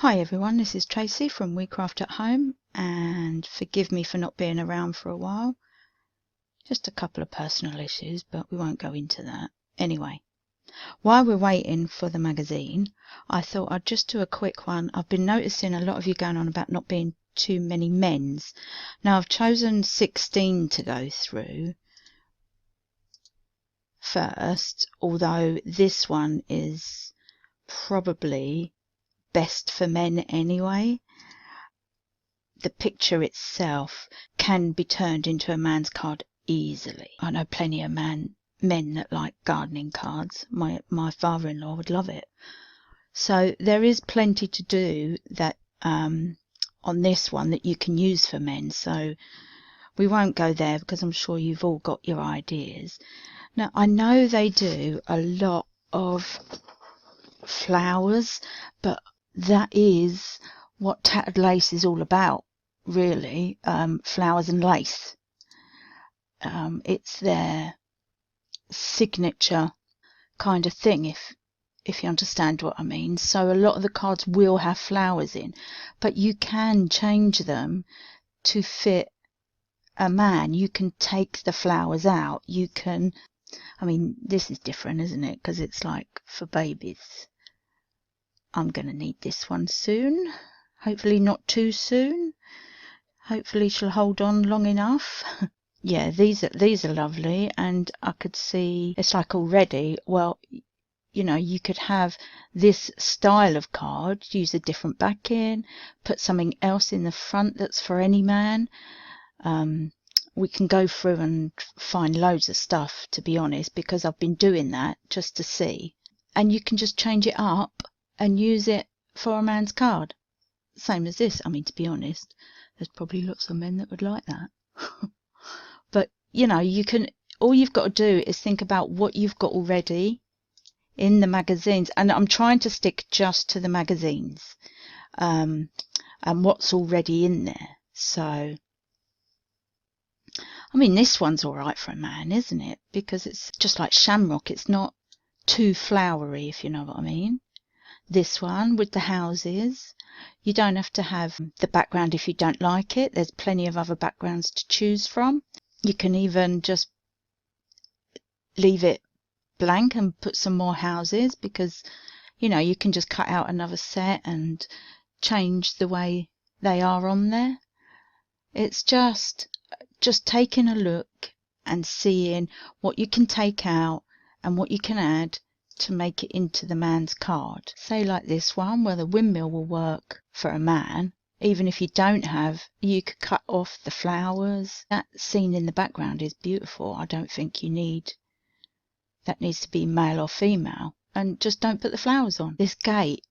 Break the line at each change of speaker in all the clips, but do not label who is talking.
Hi everyone, this is Tracy from We Craft at Home, and forgive me for not being around for a while. Just a couple of personal issues, but we won't go into that. Anyway, while we're waiting for the magazine, I thought I'd just do a quick one. I've been noticing a lot of you going on about not being too many men's. Now I've chosen 16 to go through first, although this one is probably best for men anyway. The picture itself can be turned into a man's card easily. I know plenty of men that like gardening cards. My father-in-law would love it. So there is plenty to do that on this one that you can use for men. So we won't go there because I'm sure you've all got your ideas. Now I know they do a lot of flowers, but that is what Tattered Lace is all about, really. Flowers and lace. It's their signature kind of thing, if you understand what I mean. So a lot of the cards will have flowers in, but you can change them to fit a man. You can take the flowers out. You can, I mean, this is different, isn't it? Because it's like for babies. I'm going to need this one soon. Hopefully not too soon. Hopefully she'll hold on long enough. Yeah, these are lovely, and I could see it's like already, well, you know, you could have this style of card, use a different backing, put something else in the front that's for any man. We can go through and find loads of stuff, to be honest, because I've been doing that just to see. And you can just change it up and use it for a man's card. Same as this. I mean, to be honest, there's probably lots of men that would like that. But, you know, you can, all you've got to do is think about what you've got already in the magazines. And I'm trying to stick just to the magazines and what's already in there. So, I mean, this one's all right for a man, isn't it? Because it's just like shamrock. It's not too flowery, if you know what I mean. This one with the houses, you don't have to have the background if you don't like it. There's plenty of other backgrounds to choose from. You can even just leave it blank and put some more houses, because, you know, you can just cut out another set and change the way they are on there. It's just taking a look and seeing what you can take out and what you can add to make it into the man's card. Say like this one, where the windmill will work for a man. Even if you don't have, you could cut off the flowers. That scene in the background is beautiful. I don't think you need, that needs to be male or female. And just don't put the flowers on. This gate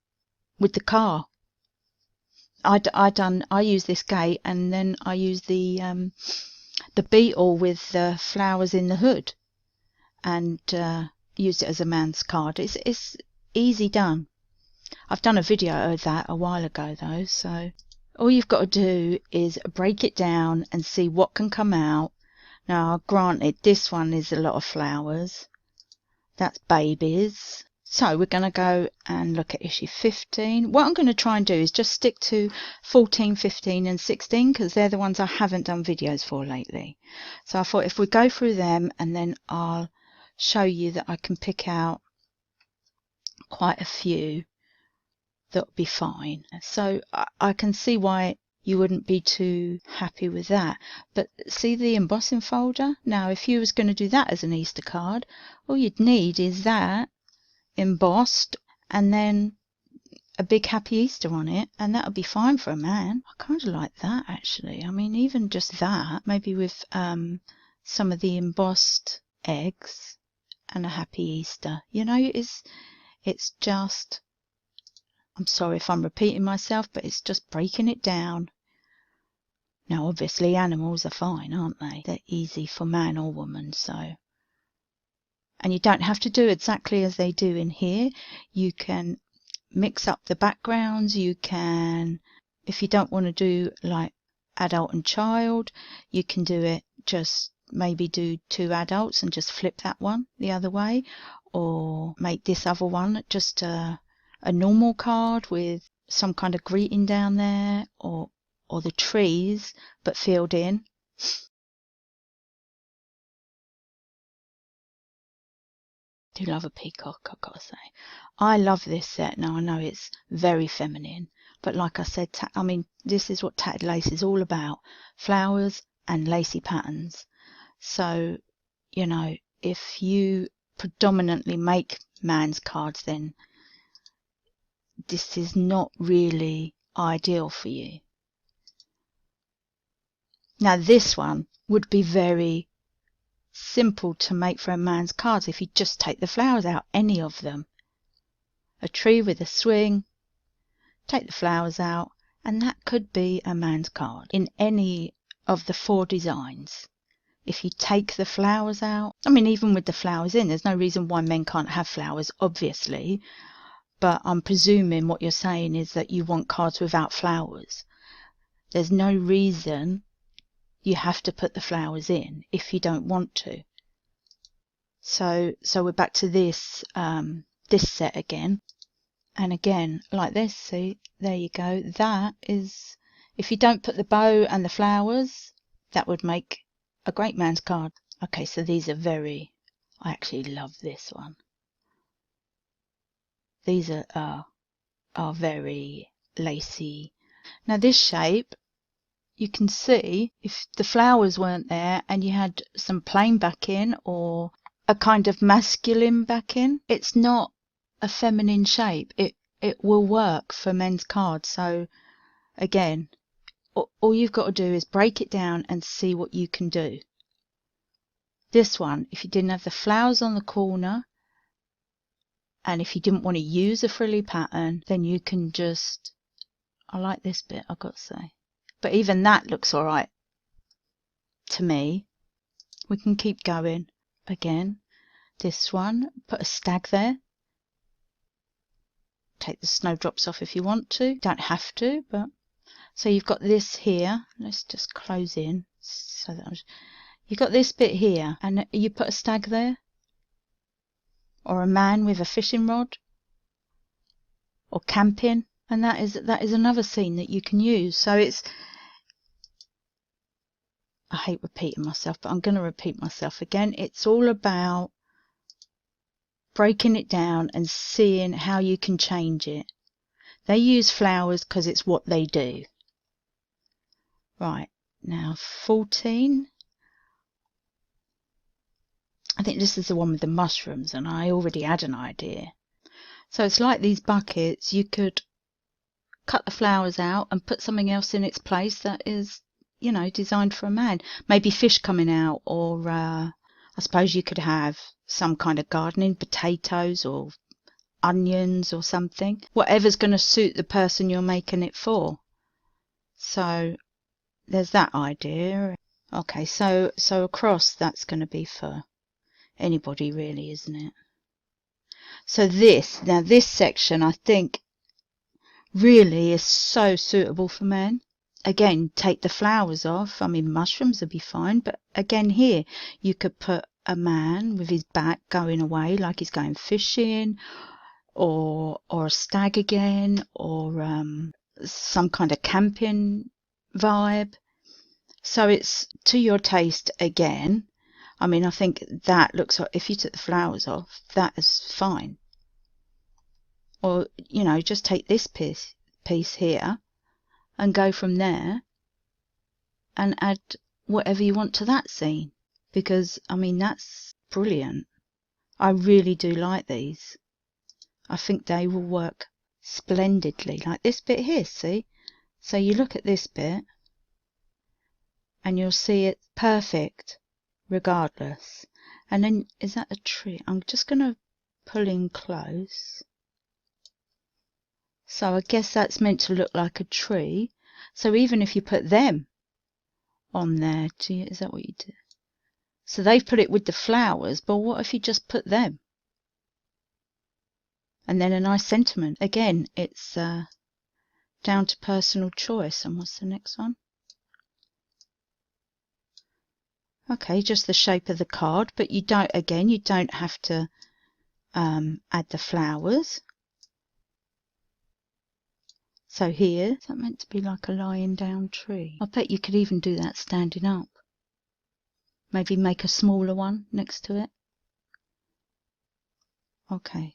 with the car. I use this gate, and then I use the beetle with the flowers in the hood, and used it as a man's card. It's easy done. I've done a video of that a while ago though, so all you've got to do is break it down and see what can come out. Now granted, this one is a lot of flowers. That's babies. So we're going to go and look at issue 15. What I'm going to try and do is just stick to 14, 15 and 16, because they're the ones I haven't done videos for lately. So I thought if we go through them, and then I'll show you that I can pick out quite a few that'll be fine. So I can see why you wouldn't be too happy with that. But see the embossing folder? Now if you was going to do that as an Easter card, all you'd need is that embossed and then a big happy Easter on it, and that would be fine for a man. I kind of like that actually. I mean, even just that, maybe with some of the embossed eggs and a happy Easter. You know, it's just, I'm sorry if I'm repeating myself, but it's just breaking it down. Now obviously animals are fine, aren't they? They're easy for man or woman, so. And you don't have to do exactly as they do in here. You can mix up the backgrounds. You can, if you don't want to do like adult and child, you can do it, just maybe do 2 adults and just flip that one the other way, or make this other one just a normal card with some kind of greeting down there, or the trees but filled in. Do love a peacock, I've got to say. I love this set. Now I know it's very feminine, but like I said, I mean, this is what tattered lace is all about: flowers and lacy patterns. So, you know, if you predominantly make man's cards, then this is not really ideal for you. Now this one would be very simple to make for a man's cards if you just take the flowers out, any of them. A tree with a swing, take the flowers out, and that could be a man's card in any of the 4 designs. If you take the flowers out, I mean, even with the flowers in, there's no reason why men can't have flowers, obviously, but I'm presuming what you're saying is that you want cards without flowers. There's no reason you have to put the flowers in if you don't want to. So we're back to this this set again, and again like this. See, there you go. That is, if you don't put the bow and the flowers, that would make a great man's card. Okay, so these are very, I actually love this one. These are very lacy. Now this shape, you can see if the flowers weren't there and you had some plain backing or a kind of masculine backing, it's not a feminine shape. It will work for men's cards. So again, all you've got to do is break it down and see what you can do. This one, if you didn't have the flowers on the corner and if you didn't want to use a frilly pattern, then you can just, I like this bit, I've got to say. But even that looks all right to me. We can keep going. Again, this one, put a stag there. Take the snowdrops off if you want to. Don't have to, but so you've got this here. Let's just close in so that you've got this bit here, and you put a stag there, or a man with a fishing rod, or camping, and that is another scene that you can use. So it's, I hate repeating myself, but I'm going to repeat myself again. It's all about breaking it down and seeing how you can change it. They use flowers because it's what they do. Right, now 14. I think this is the one with the mushrooms, and I already had an idea. So it's like these buckets. You could cut the flowers out and put something else in its place that is, you know, designed for a man. Maybe fish coming out, or I suppose you could have some kind of gardening, potatoes or onions or something. Whatever's going to suit the person you're making it for. So there's that idea. Okay, so across, that's going to be for anybody really, isn't it? So this section, I think, really is so suitable for men. Again, take the flowers off. I mean, mushrooms would be fine, but again here you could put a man with his back going away like he's going fishing, or a stag again, or some kind of camping vibe. So it's to your taste again. I mean, I think that looks like, if you took the flowers off, that is fine. Or, you know, just take this piece here and go from there and add whatever you want to that scene. Because, I mean, that's brilliant. I really do like these. I think they will work splendidly. Like this bit here, see? So you look at this bit and you'll see it's perfect regardless. And then, is that a tree? I'm just going to pull in close. So I guess that's meant to look like a tree. So even if you put them on there, is that what you do? So they've put it with the flowers, but what if you just put them? And then a nice sentiment. Again, it's down to personal choice. And what's the next one? Okay, just the shape of the card, but you don't have to add the flowers. So here, is that meant to be like a lying down tree? I bet you could even do that standing up. Maybe make a smaller one next to it. Okay,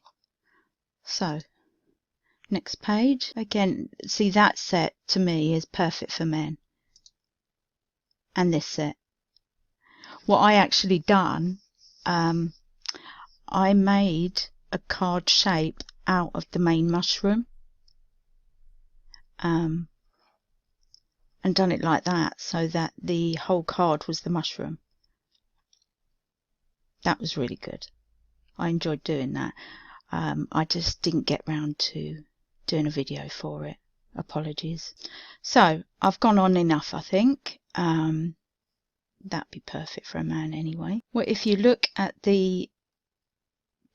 so next page. Again, see, that set to me is perfect for men. And this set. What I actually done, I made a card shape out of the main mushroom. And done it like that so that the whole card was the mushroom. That was really good. I enjoyed doing that. I just didn't get round to doing a video for it. Apologies. So I've gone on enough, I think. That'd be perfect for a man anyway. Well, if you look at the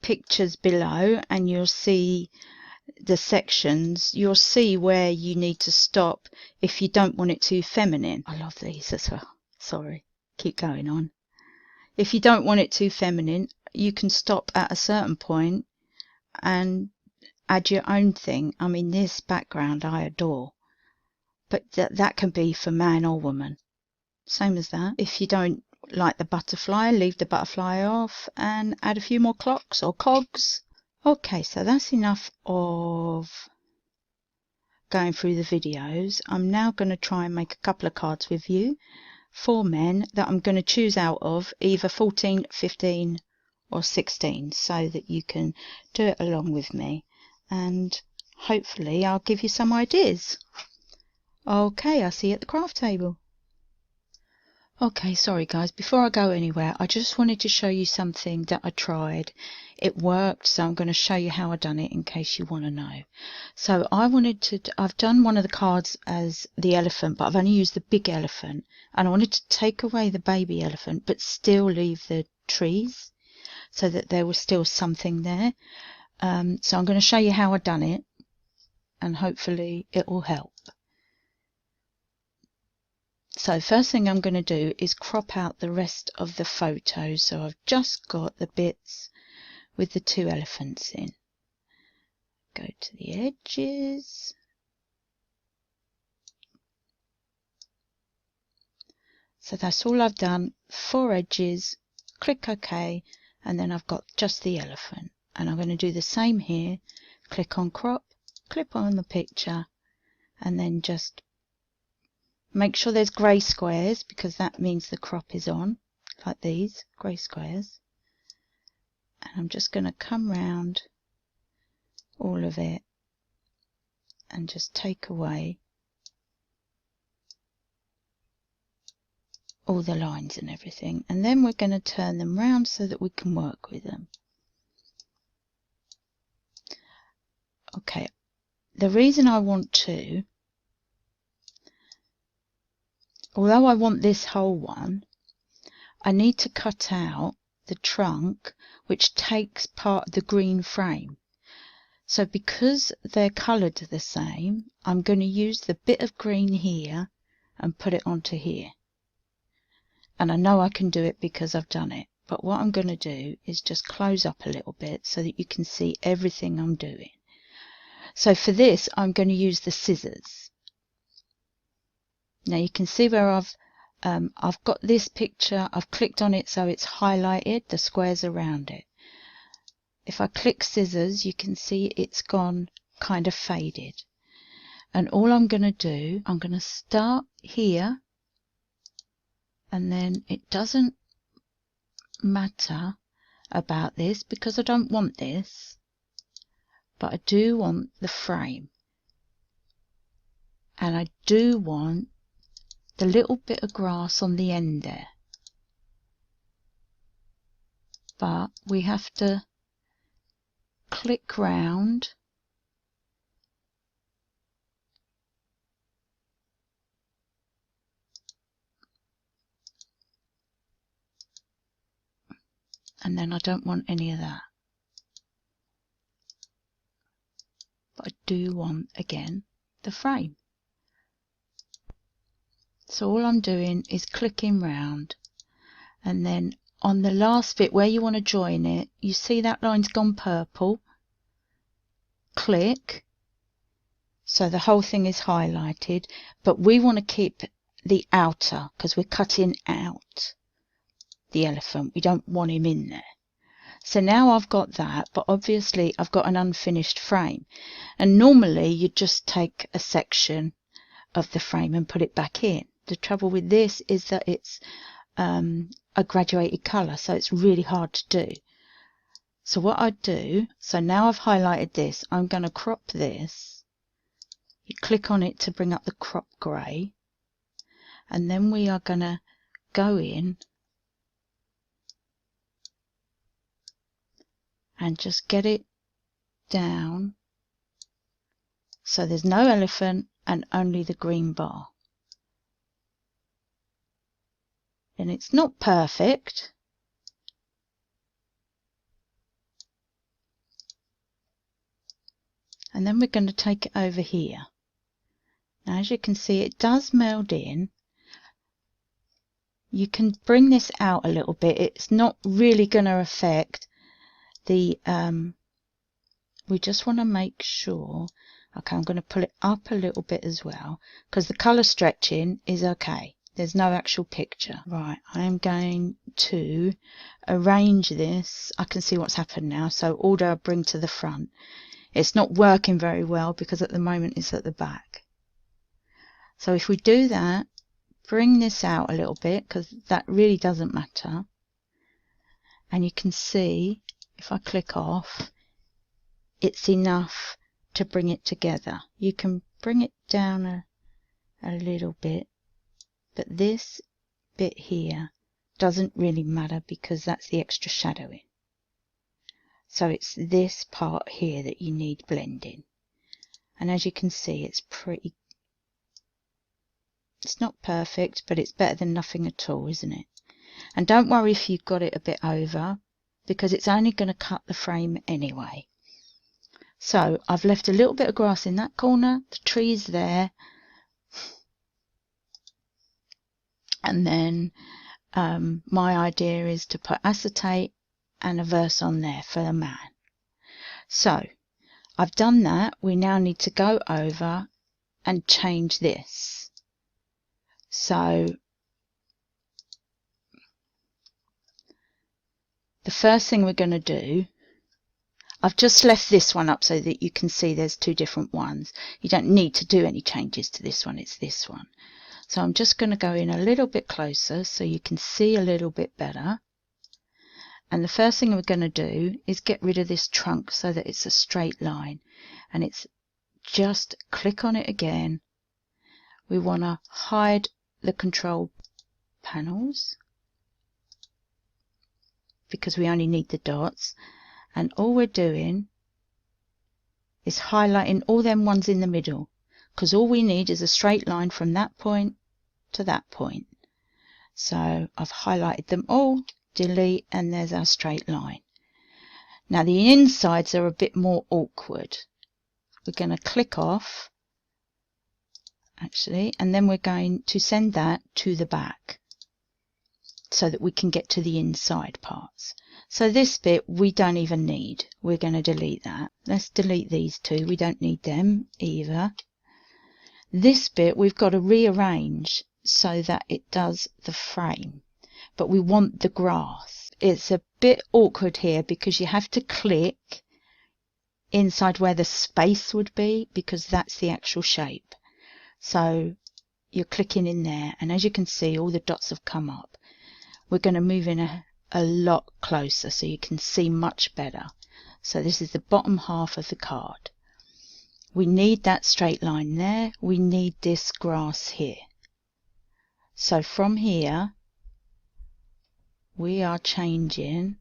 pictures below and you'll see the sections, you'll see where you need to stop if you don't want it too feminine. I love these as well. Sorry, keep going on. If you don't want it too feminine, you can stop at a certain point and add your own thing. I mean, this background I adore, but that can be for man or woman. Same as that. If you don't like the butterfly, leave the butterfly off and add a few more clocks or cogs. Okay, so that's enough of going through the videos. I'm now going to try and make a couple of cards with you for men that I'm going to choose out of either 14, 15 or 16 so that you can do it along with me and hopefully I'll give you some ideas. Okay, I'll see you at the craft table. Okay, sorry guys, before I go anywhere, I just wanted to show you something that I tried. It worked, so I'm going to show you how I done it in case you want to know. So I've done one of the cards as the elephant, but I've only used the big elephant. And I wanted to take away the baby elephant, but still leave the trees so that there was still something there. So I'm going to show you how I done it, and hopefully it will help. So first thing I'm going to do is crop out the rest of the photos. So I've just got the bits with the two elephants in. Go to the edges. So that's all I've done. 4 edges. Click OK. And then I've got just the elephant. And I'm going to do the same here. Click on crop. Clip on the picture. And then just make sure there's grey squares because that means the crop is on, like these, grey squares. And I'm just going to come round all of it and just take away all the lines and everything. And then we're going to turn them round so that we can work with them. Okay, the reason I want to, although I want this whole one, I need to cut out the trunk which takes part of the green frame. So because they're coloured the same, I'm going to use the bit of green here and put it onto here. And I know I can do it because I've done it. But what I'm going to do is just close up a little bit so that you can see everything I'm doing. So for this, I'm going to use the scissors. Now you can see where I've got this picture, I've clicked on it so it's highlighted, the squares around it. If I click scissors, you can see it's gone kind of faded. And all I'm going to do, I'm going to start here, and then it doesn't matter about this because I don't want this, but I do want the frame. And I do want the little bit of grass on the end there. But we have to click round and then I don't want any of that. But I do want, again, the frame. So all I'm doing is clicking round, and then on the last bit where you want to join it, you see that line's gone purple. Click, So the whole thing is highlighted, but we want to keep the outer because we're cutting out the elephant. We don't want him in there. So now I've got that, but obviously I've got an unfinished frame. And normally you just take a section of the frame and put it back in. The trouble with this is that it's a graduated colour, so it's really hard to do. So what I do, so now I've highlighted this, I'm going to crop this. You click on it to bring up the crop grey, and then we are going to go in and just get it down so there's no elephant and only the green bar. And it's not perfect, and then we're going to take it over here. Now as you can see, it does meld in. You can bring this out a little bit. It's not really going to affect the we just want to make sure. Okay, I'm going to pull it up a little bit as well because the colour stretching is okay. There's no actual picture. Right, I am going to arrange this. I can see what's happened now. So order, bring to the front. It's not working very well because at the moment it's at the back. So if we do that, bring this out a little bit because that really doesn't matter. And you can see if I click off, it's enough to bring it together. You can bring it down a little bit, but this bit here doesn't really matter because that's the extra shadowing. So it's this part here that you need blending. And as you can see, it's not perfect, but it's better than nothing at all, isn't it? And don't worry if you've got it a bit over, because it's only going to cut the frame anyway. So I've left a little bit of grass in that corner, the tree's there, and then my idea is to put acetate and a verse on there for the man. So I've done that. We now need to go over and change this. So the first thing we're going to do, I've just left this one up so that you can see there's two different ones. You don't need to do any changes to this one, it's this one. So I'm just going to go in a little bit closer so you can see a little bit better. And the first thing we're going to do is get rid of this trunk so that it's a straight line. And it's just click on it again. We want to hide the control panels because we only need the dots. And all we're doing is highlighting all them ones in the middle, because all we need is a straight line from that point to that point. So I've highlighted them all, delete, and there's our straight line. Now the insides are a bit more awkward. We're going to click off, actually, and then we're going to send that to the back so that we can get to the inside parts. So this bit we don't even need. We're going to delete that. Let's delete these two. We don't need them either. This bit we've got to rearrange so that it does the frame, but we want the grass. It's a bit awkward here because you have to click inside where the space would be because that's the actual shape. So you're clicking in there, and as you can see, all the dots have come up. We're going to move in a lot closer so you can see much better. So this is the bottom half of the card. We need that straight line there. We need this grass here. So from here, we are changing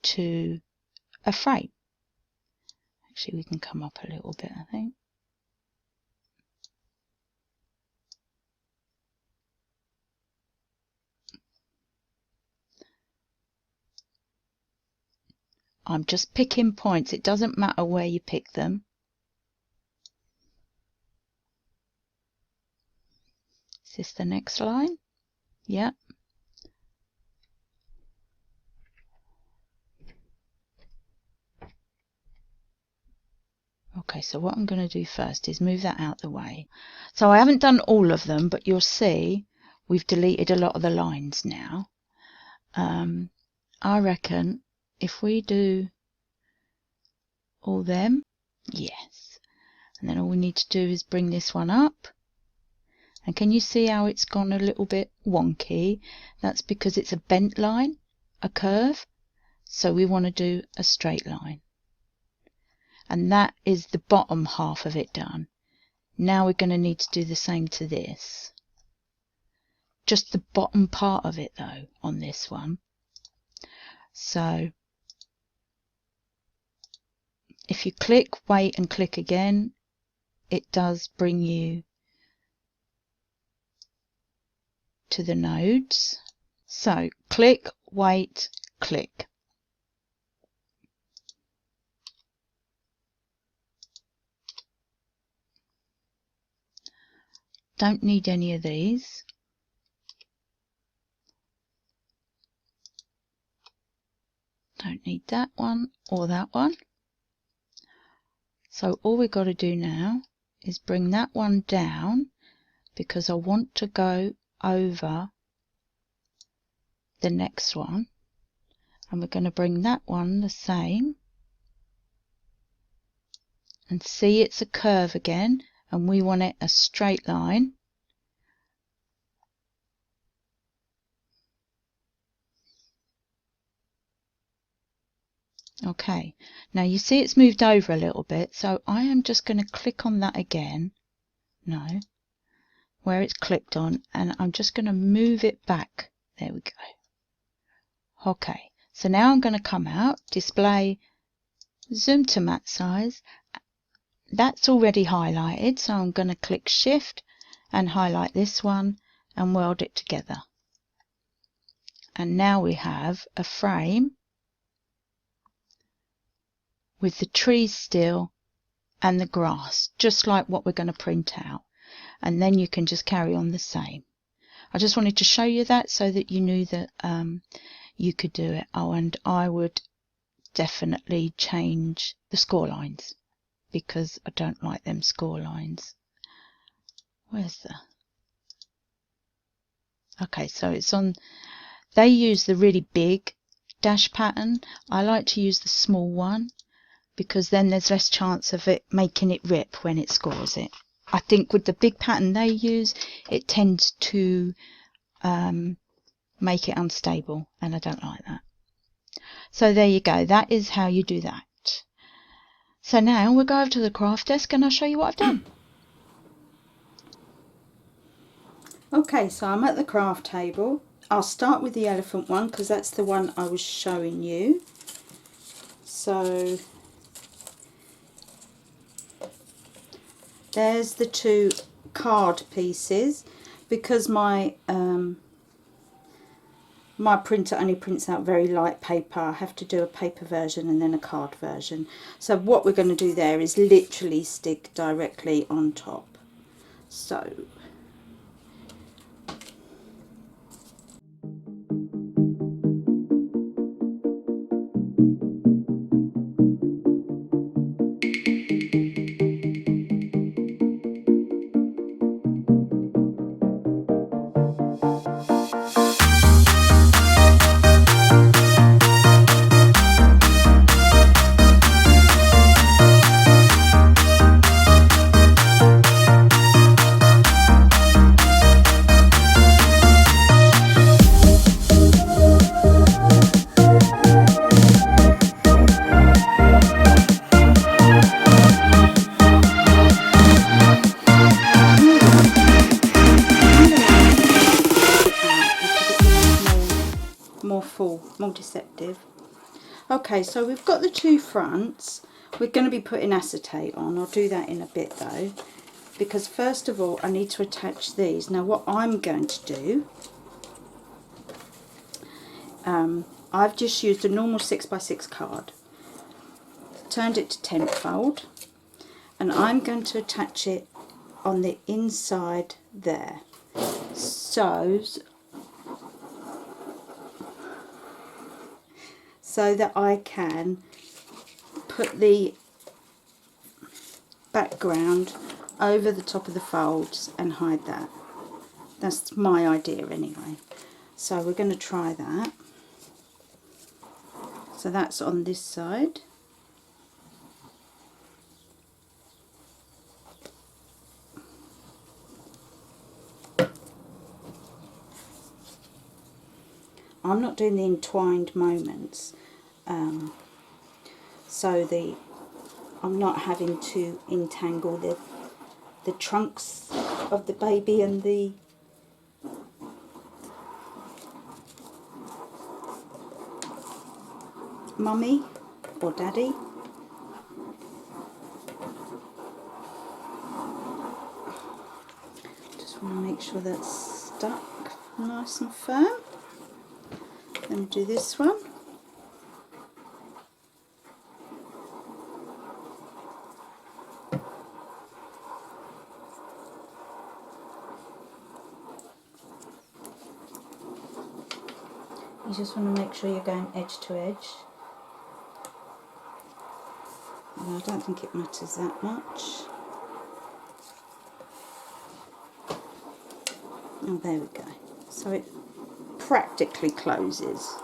to a frame. Actually, we can come up a little bit, I think. I'm just picking points. It doesn't matter where you pick them. Is this the next line? Yep. Okay, so what I'm going to do first is move that out the way. So I haven't done all of them, but you'll see we've deleted a lot of the lines now. I reckon if we do all them, yes. And then all we need to do is bring this one up. And can you see how it's gone a little bit wonky? That's because it's a bent line, a curve. So we want to do a straight line. And that is the bottom half of it done. Now we're going to need to do the same to this. Just the bottom part of it though on this one. So if you click, wait and click again, it does bring you to the nodes. So click, wait, click. Don't need any of these. Don't need that one or that one. So all we've got to do now is bring that one down because I want to go over the next one. And we're going to bring that one the same. And see, it's a curve again. And we want it a straight line. Okay, now you see it's moved over a little bit, so I am just going to click on that again. No, where it's clicked on, and I'm just going to move it back. There we go. Okay, so now I'm going to come out, display, zoom to matte size. That's already highlighted, so I'm going to click Shift and highlight this one and weld it together. And now we have a frame with the trees still and the grass, just like what we're going to print out. And then you can just carry on the same. I just wanted to show you that so that you knew that you could do it. Oh, and I would definitely change the score lines because I don't like them score lines. Where's the... Okay, so it's on... They use the really big dash pattern. I like to use the small one because then there's less chance of it making it rip when it scores it. I think with the big pattern they use, it tends to make it unstable, and I don't like that. So there you go. That is how you do that. So now we'll go over to the craft desk and I'll show you what I've done.
Okay, so I'm at the craft table. I'll start with the elephant one because that's the one I was showing you. So there's the two card pieces. Because my my printer only prints out very light paper, I have to do a paper version and then a card version. So what we're going to do there is literally stick directly on top. So more deceptive. Okay, so we've got the two fronts. We're going to be putting acetate on. I'll do that in a bit though, because first of all I need to attach these. Now what I'm going to do, I've just used a normal 6x6 card, turned it to 10 fold, and I'm going to attach it on the inside there. So that I can put the background over the top of the folds and hide that. That's my idea anyway. So we're going to try that. So that's on this side. I'm not doing the entwined moments, so I'm not having to entangle the trunks of the baby and the mummy or daddy. Just want to make sure that's stuck nice and firm. Let me do this one. You just want to make sure you're going edge to edge. And I don't think it matters that much. Oh, there we go. So it practically closes.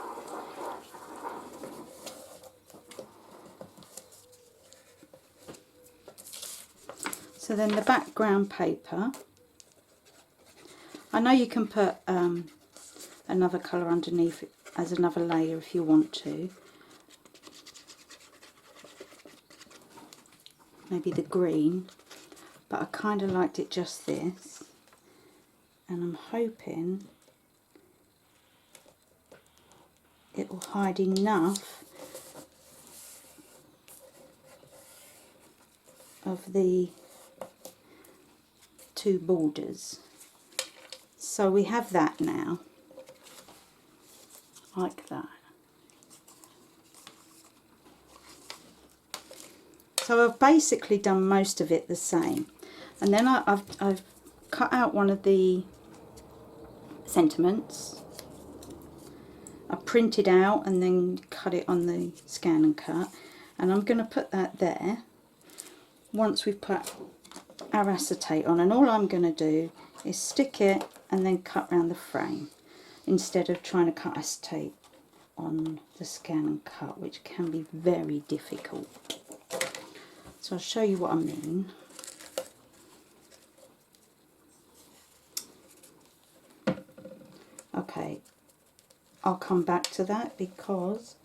So then the background paper, I know you can put another colour underneath it as another layer if you want to. Maybe the green, but I kind of liked it just this. And I'm hoping it will hide enough of the two borders. So we have that now, like that. So I've basically done most of it the same, and then I've cut out one of the sentiments. I printed out and then cut it on the scan and cut, and I'm going to put that there once we've put our acetate on, and all I'm going to do is stick it and then cut around the frame instead of trying to cut acetate on the scan and cut, which can be very difficult. So I'll show you what I mean. Okay, I'll come back to that because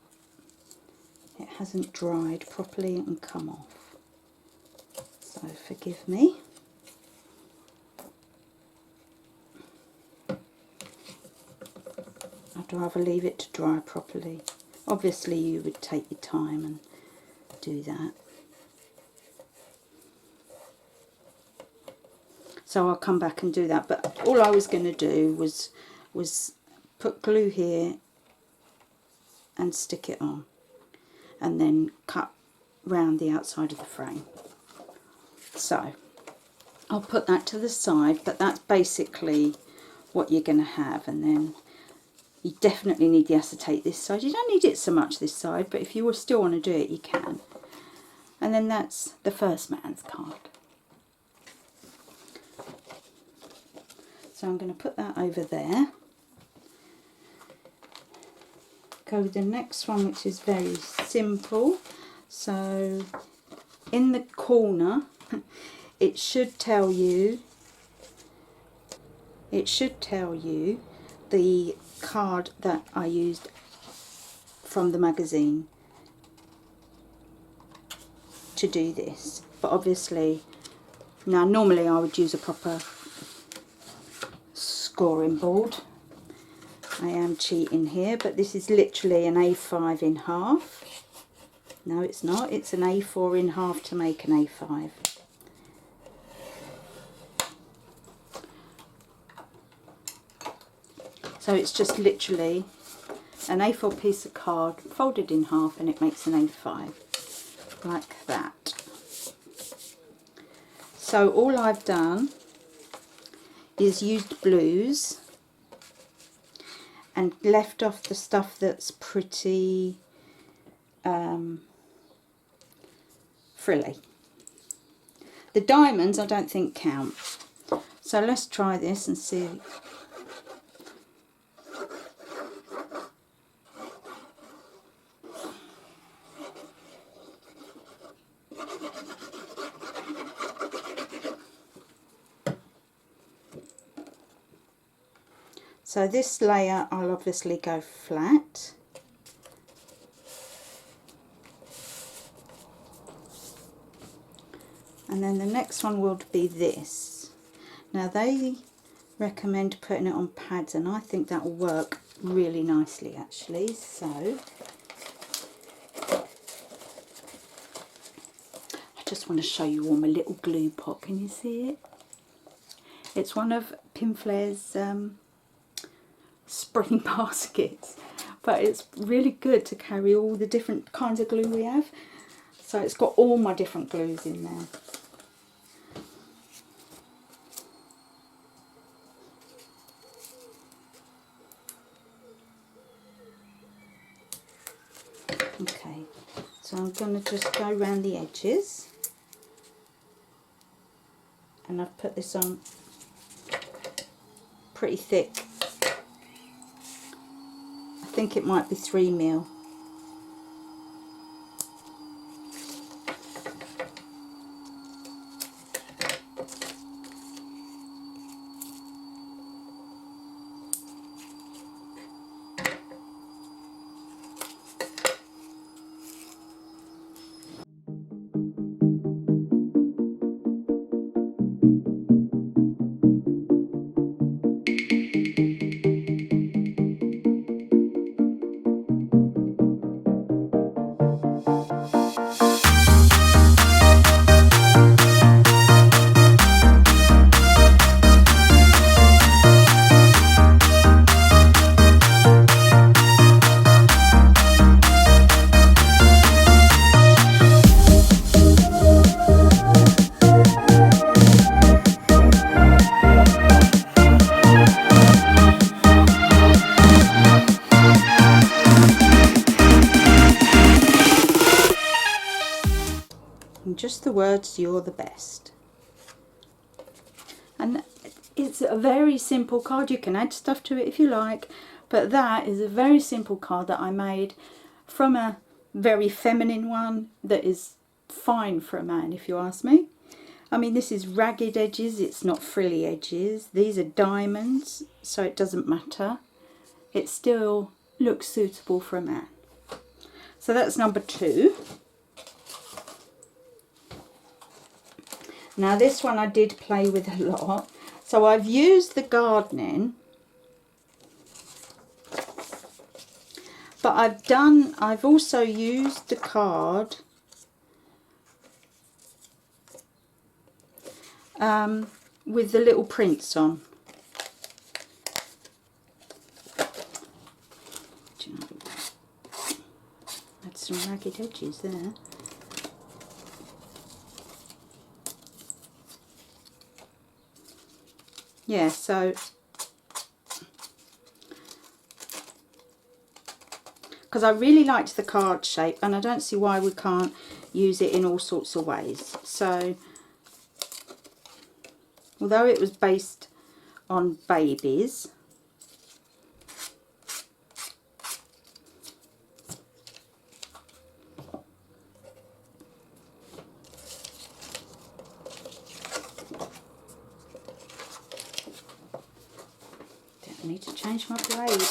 it hasn't dried properly and come off. So forgive me. I'd rather leave it to dry properly. Obviously you would take your time and do that. So I'll come back and do that, but all I was going to do was put glue here and stick it on, and then cut round the outside of the frame. So I'll put that to the side, but that's basically what you're going to have. And then you definitely need the acetate this side. You don't need it so much this side, but if you still want to do it, you can. And then that's the first man's card. So I'm going to put that over there. Go with the next one, which is very simple. So in the corner, it should tell you the card that I used from the magazine to do this. But obviously, now normally I would use a proper scoring board. I am cheating here, but this is literally an A5 in half. No, it's not. It's an A4 in half to make an A5. So it's just literally an A4 piece of card folded in half, and it makes an A5 like that. So all I've done is used blues and left off the stuff that's pretty frilly. The diamonds I don't think count. So let's try this and see. So this layer I'll obviously go flat. And then the next one will be this. Now they recommend putting it on pads, and I think that will work really nicely actually. So I just want to show you all my little glue pot. Can you see it? It's one of Pinflair's spring baskets, but it's really good to carry all the different kinds of glue we have. So it's got all my different glues in there. Okay, so I'm going to just go around the edges, and I've put this on pretty thick. I think it might be 3mm. Just the words, "You're the best." And it's a very simple card. You can add stuff to it if you like, but that is a very simple card that I made from a very feminine one that is fine for a man, if you ask me. I mean, this is ragged edges, it's not frilly edges. These are diamonds, so it doesn't matter. It still looks suitable for a man. So that's number 2. Now this one I did play with a lot. So I've used the gardening, but I've also used the card with the little prints on. Had some ragged edges there. Yeah, so because I really liked the card shape, and I don't see why we can't use it in all sorts of ways. So although it was based on babies, I need to change my blade.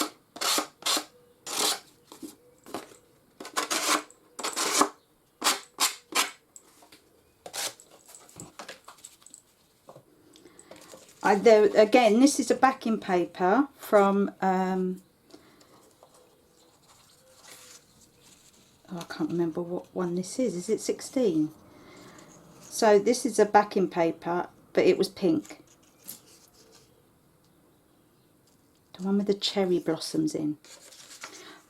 Again, this is a backing paper from oh, I can't remember what one this is. Is it 16? So this is a backing paper, but it was pink. The one with the cherry blossoms in.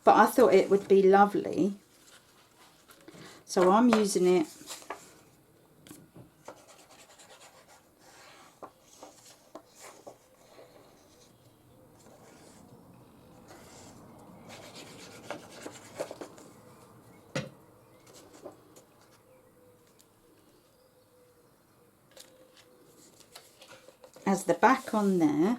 But I thought it would be lovely, so I'm using it has the back on there.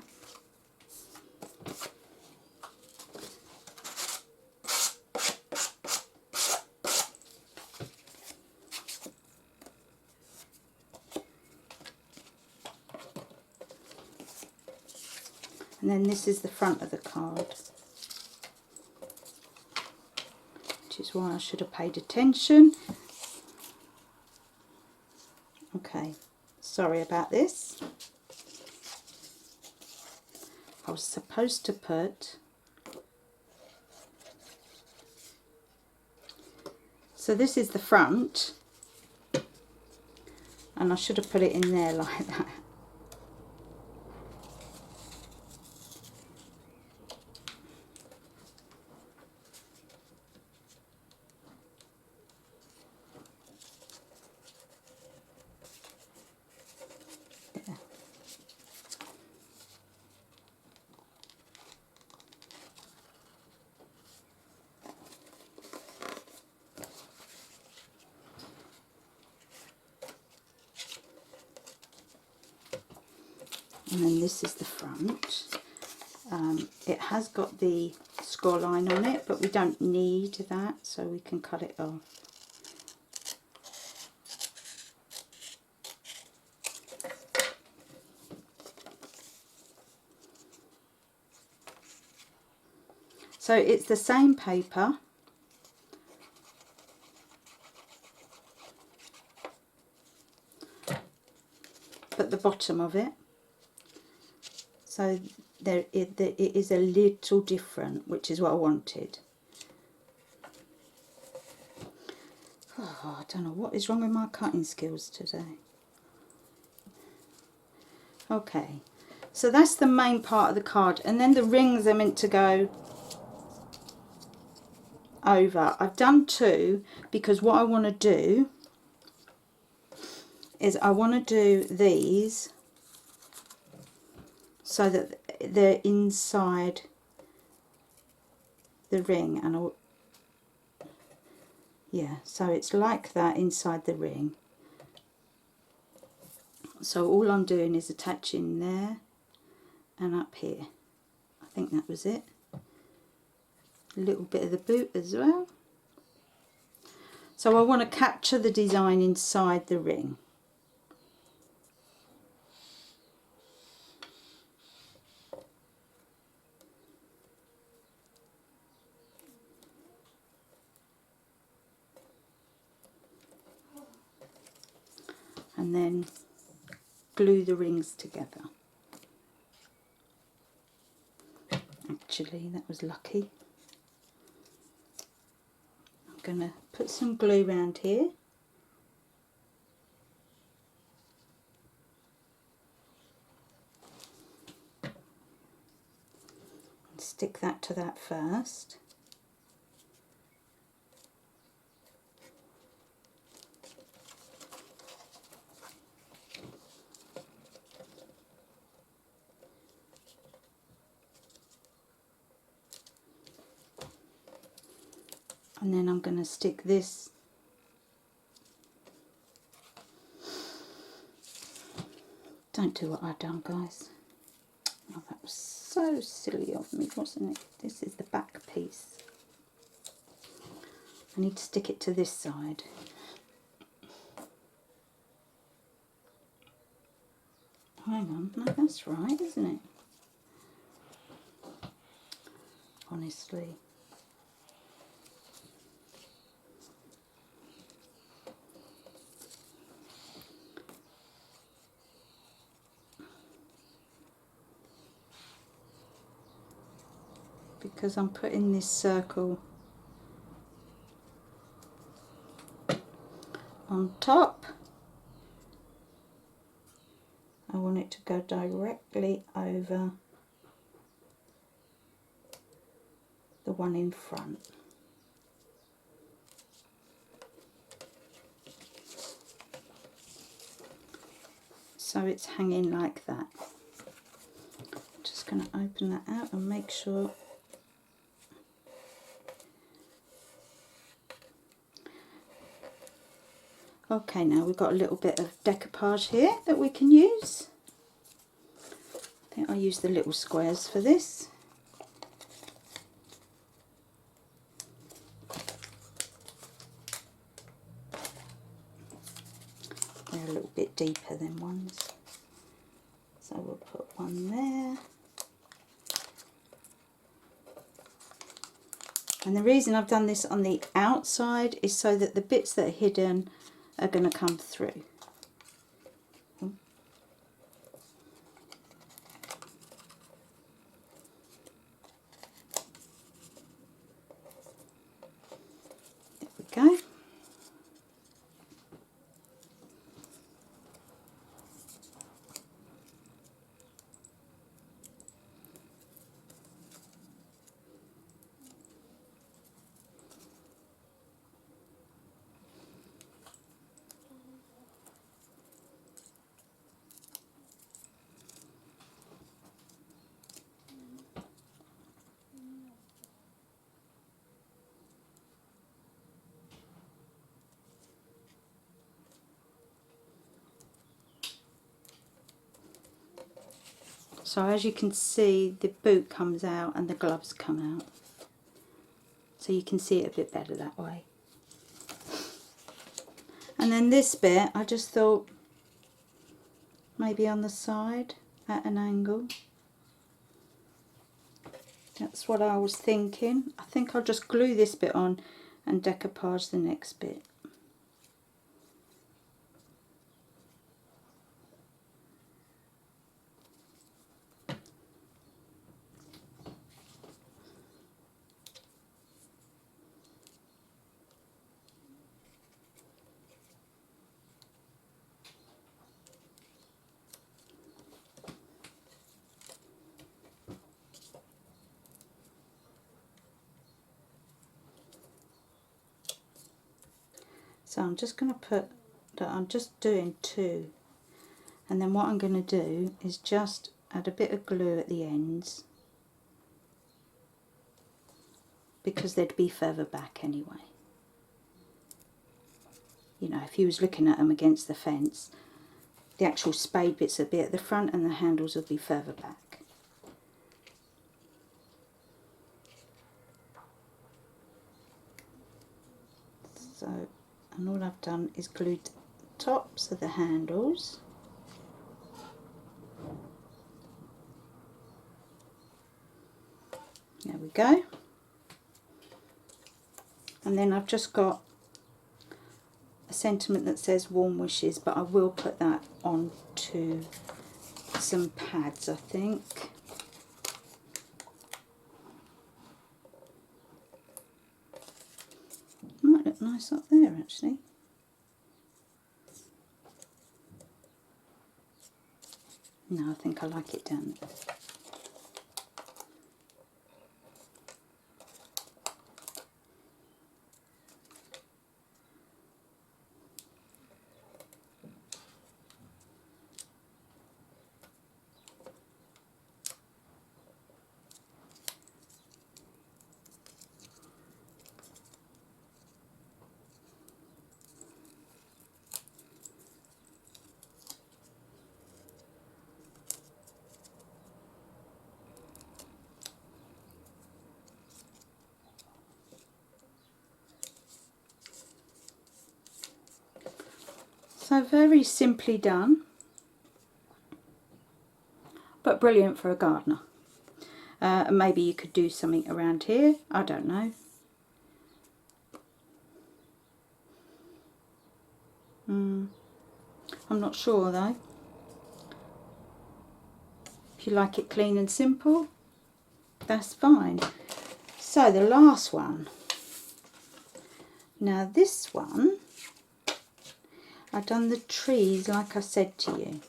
And then this is the front of the card, which is why I should have paid attention. Okay, sorry about this. I was supposed to put, so this is the front, and I should have put it in there like that. And then this is the front. It has got the score line on it, but we don't need that, so we can cut it off. So it's the same paper, but the bottom of it. So it is a little different, which is what I wanted. Oh, I don't know what is wrong with my cutting skills today. Okay, so that's the main part of the card, and then the rings are meant to go over. I've done two because what I want to do is I want to do these so that they're inside the ring, and yeah, so it's like that inside the ring. So all I'm doing is attaching there and up here. I think that was it. A little bit of the boot as well. So I want to capture the design inside the ring. And then glue the rings together. Actually, that was lucky. I'm going to put some glue around here. And stick that to that first. And then I'm going to stick this Don't do what I've done, guys. Oh, that was so silly of me, wasn't it? This is the back piece. I need to stick it to this side. Hang on, no, that's right, isn't it? Honestly. Because I'm putting this circle on top, I want it to go directly over the one in front. So it's hanging like that. I'm just going to open that out and make sure. Okay, now we've got a little bit of decoupage here that we can use. think I'll use the little squares for this. They're a little bit deeper than ones. So we'll put one there. And the reason I've done this on the outside is so that the bits that are hidden are going to come through. There we go. So as you can see, the boot comes out and the gloves come out. So you can see it a bit better that way. And then this bit, I just thought maybe on the side at an angle. That's what I was thinking. I think I'll just glue this bit on and decoupage the next bit. So I'm just going to put that, I'm just doing 2, and then what I'm going to do is just add a bit of glue at the ends, because they'd be further back anyway. You know, if you was looking at them against the fence, the actual spade bits would be at the front and the handles would be further back. So, and all I've done is glued the tops of the handles. There we go. And then I've just got a sentiment that says warm wishes, but I will put that onto some pads, I think. Might look nice up there actually. No, I think I like it down there. So very simply done, but brilliant for a gardener. And maybe you could do something around here, I don't know. I'm not sure though. If you like it clean and simple, that's fine. So the last one. Now this one, I've done the trees like I said to you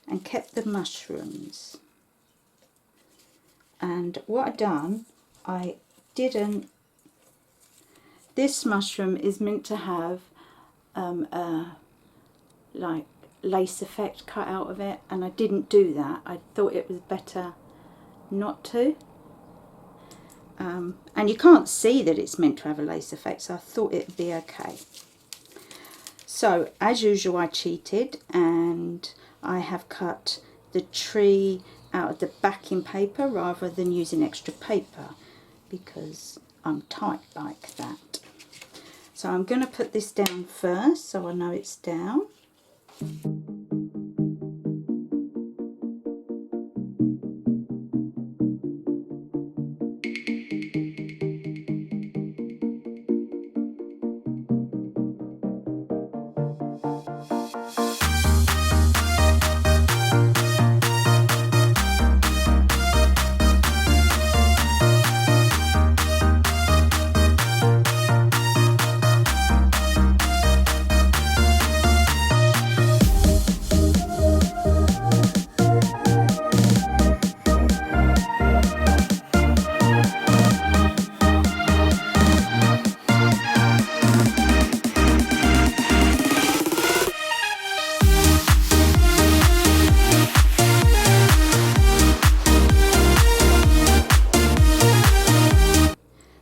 and kept the mushrooms. And what I've done, I didn't, this mushroom is meant to have like lace effect cut out of it, and I didn't do that. I thought it was better not to. And you can't see that it's meant to have a lace effect, so I thought it'd be okay. So as usual I cheated and I have cut the tree out of the backing paper rather than using extra paper, because I'm tight like that. So I'm going to put this down first so I know it's down.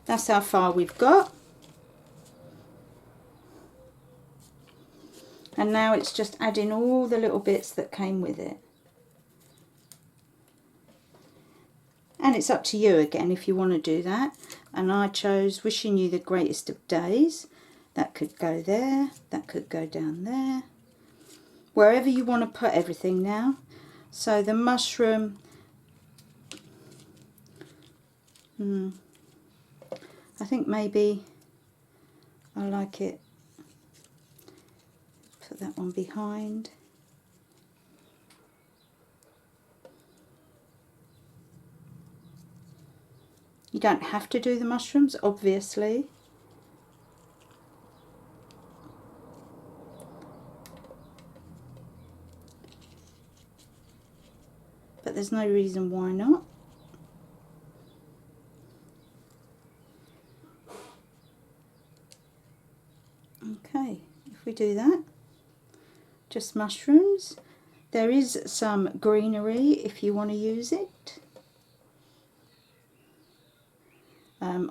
That's how far we've got. And now it's just adding all the little bits that came with it. And it's up to you again if you want to do that. And I chose Wishing You the Greatest of Days. That could go there, that could go down there. Wherever you want to put everything now. So the mushroom, I think maybe I like it. Put that one behind. You don't have to do the mushrooms, obviously. But there's no reason why not. Okay, if we do that, just mushrooms. There is some greenery if you want to use it.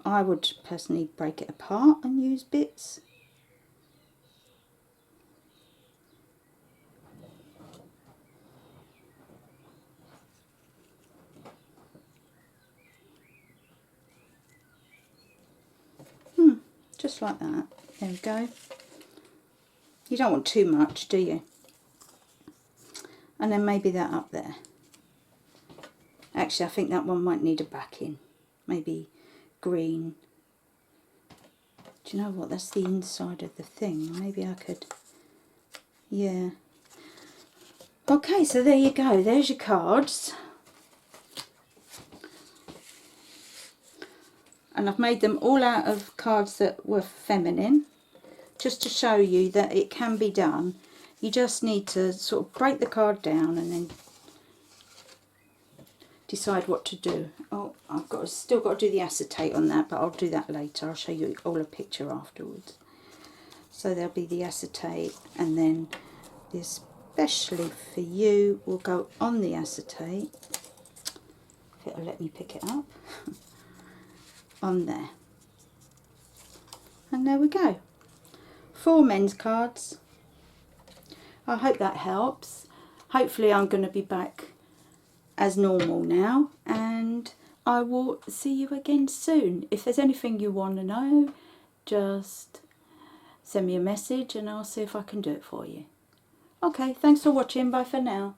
I would personally break it apart and use bits. Just like that. There we go. You don't want too much, do you? And then maybe that up there. Actually, I think that one might need a backing. Maybe green. Do you know what? That's the inside of the thing. Maybe I could... Yeah. Okay, so there you go. There's your cards. And I've made them all out of cards that were feminine, just to show you that it can be done. You just need to sort of break the card down and then decide what to do. Oh, still got to do the acetate on that, but I'll do that later. I'll show you all a picture afterwards. So there'll be the acetate, and then especially for you will go on the acetate. If it'll let me pick it up. On there. And there we go. 4 men's cards. I hope that helps. Hopefully I'm going to be back as normal now, and I will see you again soon. If there's anything you want to know, just send me a message and I'll see if I can do it for you. Okay, thanks for watching. Bye for now.